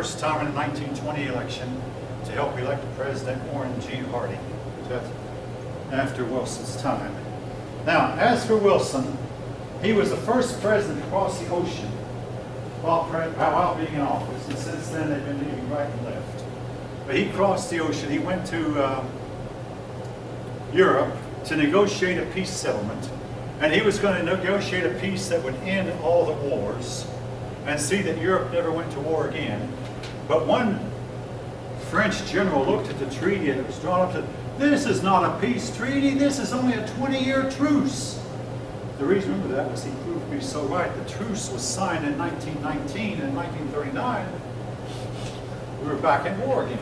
first time in the 1920 election to help elect President Warren G. Harding. That's after Wilson's time. Now, as for Wilson, he was the first president to cross the ocean while being in office, and since then they've been leaving right and left. But he crossed the ocean. He went to Europe to negotiate a peace settlement, and he was going to negotiate a peace that would end all the wars and see that Europe never went to war again. But one French general looked at the treaty and it was drawn up to, this is not a peace treaty, this is only a 20-year truce. The reason for that was he proved to be so right. The truce was signed in 1919, and in 1939, we were back in war again.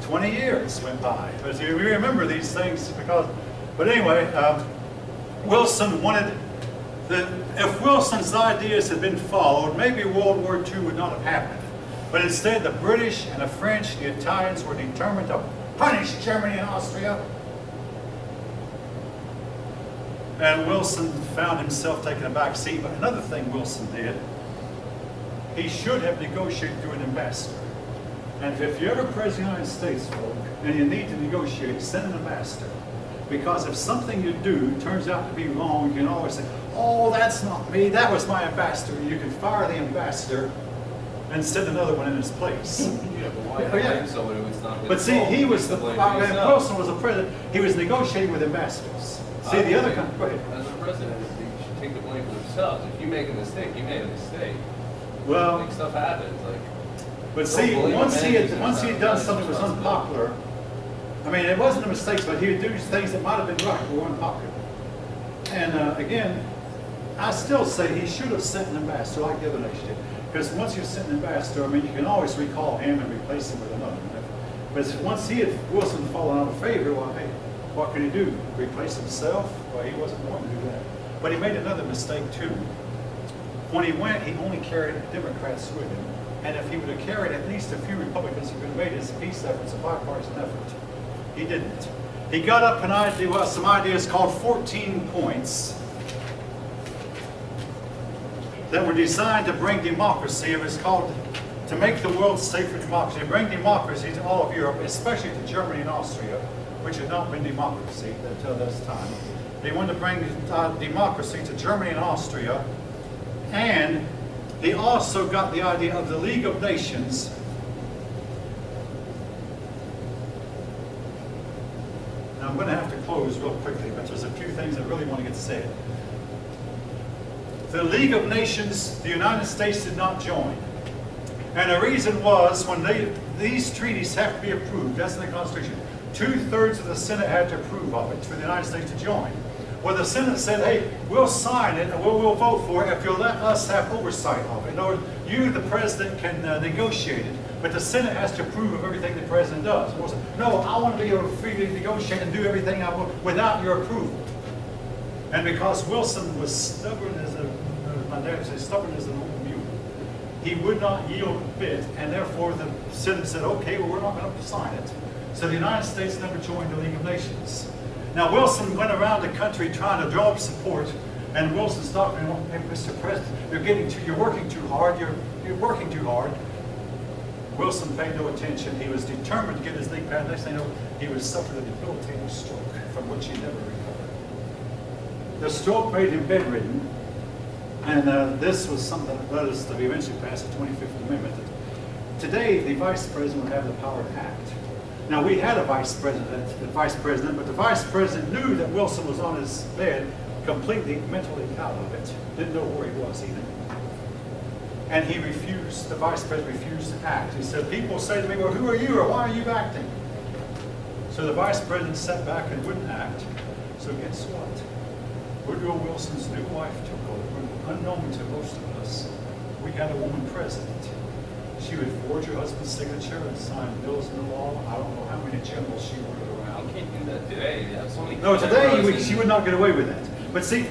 20 years went by. But we remember these things because, but anyway, Wilson wanted, if Wilson's ideas had been followed, maybe World War II would not have happened. But instead, the British and the French, the Italians were determined to punish Germany and Austria. And Wilson found himself taking a back seat. But another thing Wilson did, he should have negotiated through an ambassador. And if you're ever president of the United States, folk, and you need to negotiate, send an ambassador. Because if something you do turns out to be wrong, you can always say, oh, that's not me, that was my ambassador. You can fire the ambassador and send another one in his place. Yeah, but why blame someone who it's not his But see, fault? he was the, Wilson Wilson was a president, he was negotiating with ambassadors. See, the other country, go ahead. As a president, you should take the blame for themselves. If you make a mistake, you made a mistake. Well, Like, stuff happens. Like, but see, once he had done something that was unpopular, I mean, it wasn't a mistake, but he would do things that might have been right or unpopular. And again, I still say he should have sent an ambassador like the other nation did. Because once you sent an ambassador, I mean, you can always recall him and replace him with another. But once Wilson fallen out of favor, well, hey, what could he do? Replace himself? Well, he wasn't going to do that. But he made another mistake too. When he went, he only carried Democrats with him. And if he would have carried at least a few Republicans, he could have made his peace efforts a bipartisan effort. He didn't. He got up some ideas called 14 points that were designed to bring democracy. It was called to make the world safe for democracy, to bring democracy to all of Europe, especially to Germany and Austria, which had not been democracy until this time. They wanted to bring democracy to Germany and Austria, and they also got the idea of the League of Nations. Now I'm going to have to close real quickly, but there's a few things I really want to get said. The League of Nations, the United States did not join. And the reason was when these treaties have to be approved, that's in the Constitution. 2/3 of the Senate had to approve of it for the United States to join. Well, the Senate said, hey, we'll sign it and we'll vote for it if you'll let us have oversight of it. In other words, you, the president, can negotiate it, but the Senate has to approve of everything the president does. Well, said, no, I want to be able to freely negotiate and do everything I want without your approval. And because Wilson was stubborn as my dad said, stubborn as an old mule, he would not yield a bit, and therefore the Senate said, okay, well, we're not going to sign it. So the United States never joined the League of Nations. Now, Wilson went around the country trying to draw up support, and Wilson stopped and went, hey, Mr. President, you're working too hard, you're working too hard. Wilson paid no attention. He was determined to get his league passed. Next thing you know, he was suffering a debilitating stroke from which he never recovered. The stroke made him bedridden, and this was something that led us to eventually pass the 25th Amendment. Today, the Vice President would have the power to act. Now, we had a vice president, but the vice president knew that Wilson was on his bed, completely mentally out of it. Didn't know where he was even. And he refused, the vice president refused to act. He said, people say to me, well, who are you or why are you acting? So the vice president sat back and wouldn't act. So guess what? Woodrow Wilson's new wife took over. Unknown to most of us, we had a woman president. She would forge her husband's signature and sign bills into law. I don't know how many generals she ordered around. you can't do that today. You have so many No, today cameras she would not get away with that. But see,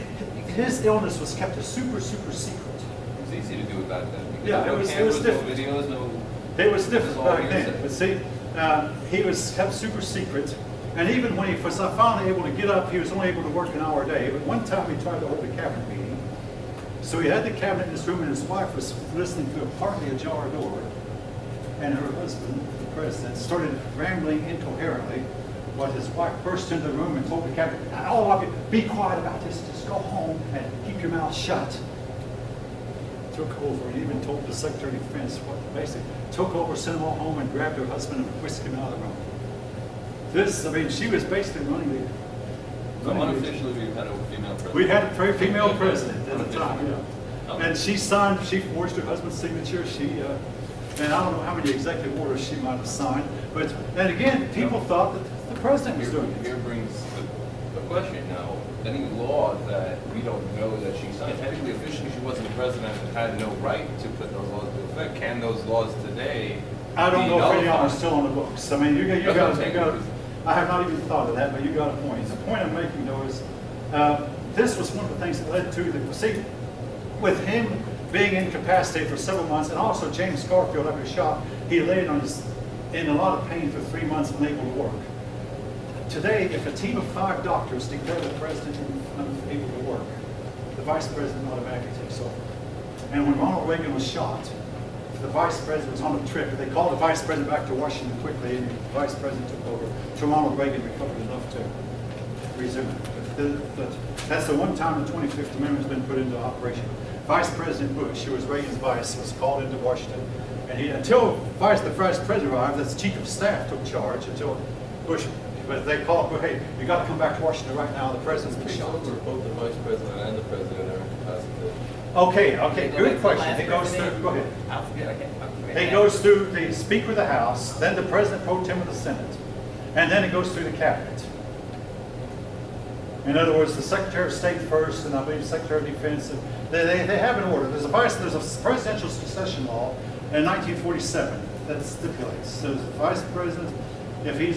his illness was kept a super secret. It was easy to do it back then. Because Yeah, no it was cameras, different. No videos, no. It was different all back we then. said. But see, he was kept super secret. And even when he was finally able to get up, he was only able to work an hour a day. But one time he tried to hold a cabinet meeting. So he had the cabinet in his room, and his wife was listening through a partly ajar door. and her husband, the president, started rambling incoherently, while his wife burst into the room and told the cabinet, all of you, be quiet about this, just go home and keep your mouth shut. Took over and even told the Secretary of Defense what basically took over, sent them all home, and grabbed her husband and whisked him out of the room. This, I mean, she was basically running the. So unofficially, we've had a female president. We had a female president at the time, Unofficially. yeah. And she signed, she forged her husband's signature, and I don't know how many executive orders she might have signed, but, and again, people thought that the president was doing Here it. brings the question now, any law that we don't know that she signed, technically officially she wasn't the president and had no right to put those laws into effect. Can those laws today I don't be know if any of them are nullified? still on the books. I mean, you That's what I'm saying. got, I have not even thought of that, but you got a point. The point I'm making though is, this was one of the things that led to the, see, with him being incapacitated for several months, and also James Garfield after his shot, he laid on his, in a lot of pain for 3 months, unable to work. Today, if a team of 5 doctors declare the president unable to work, the vice president automatically takes over. And when Ronald Reagan was shot, the vice president was on a trip. They called the vice president back to Washington quickly, and the vice president took over. So Ronald Reagan recovered enough to resume it. But that's the one time the 25th Amendment has been put into operation. Vice President Bush, who was Reagan's vice, was called into Washington, and until the vice president arrived, the chief of staff took charge until Bush. But they called, hey, you got to come back to Washington right now. The president's been shot. Both the vice president and the president are incapacitated. Okay, good question. It goes through. Go ahead. I'll forget, I can't. It goes through the Speaker of the House, then the President Pro Tem of the Senate, and then it goes through the Cabinet. In other words, the Secretary of State first, and I believe Secretary of Defense. And they have an order. There's a presidential succession law in 1947 that stipulates. So the Vice President, if he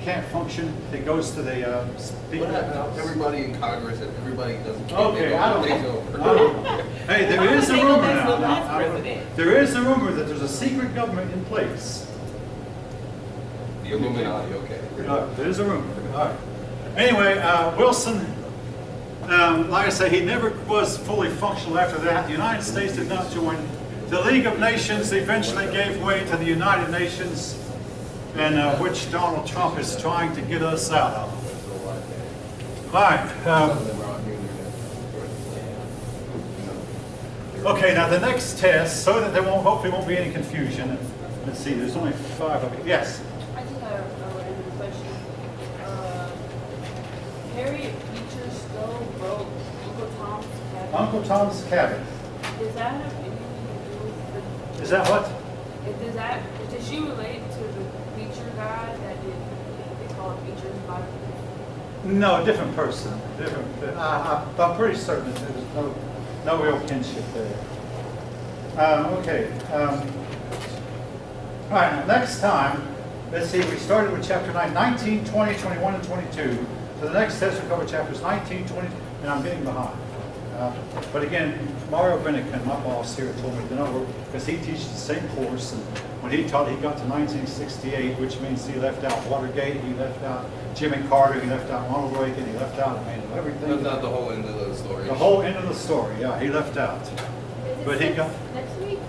can't function, it goes to the Speaker What of the happened? House. Everybody in Congress and everybody doesn't. Okay, I don't Takes know. over. I don't know. Hey, there is a They go rumor back to the now. vice president. There is a rumor that there's a secret government in place. The Illuminati, okay. There's a rumor. All right. Anyway, Wilson, like I say, he never was fully functional after that. The United States did not join. The League of Nations eventually gave way to the United Nations, and which Donald Trump is trying to get us out of. All right. Okay, now the next test, so that there hopefully won't be any confusion. Let's see, there's only 5 of it. Yes. I just have a random question. Harriet Beecher Stowe wrote Uncle Tom's Cabin. Uncle Tom's Cabin. Does that have anything to do with Is that what? does she relate to the Beecher guy that they call it Beecher's Bible? No, different person. Different. I'm pretty certain that there's no real kinship there. Okay. All right, now next time, let's see, we started with chapter 9, 19, 20, 21, and 22. So the next test will cover chapters 19, 20, and I'm getting behind. But again, Mario Bennigan, my boss here, told me to know, because he teaches the same course, and when he taught, he got to 1968, which means he left out Watergate, he left out Jimmy Carter, he left out Ronald Reagan, he left out, everything. That's not the whole end of the story. The whole end of the story, yeah, he left out. Is it But he got, next week? Or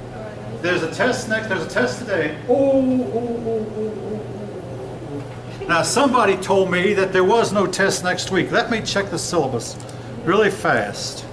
there's a test there's a test today. Now, somebody told me that there was no test next week. Let me check the syllabus really fast.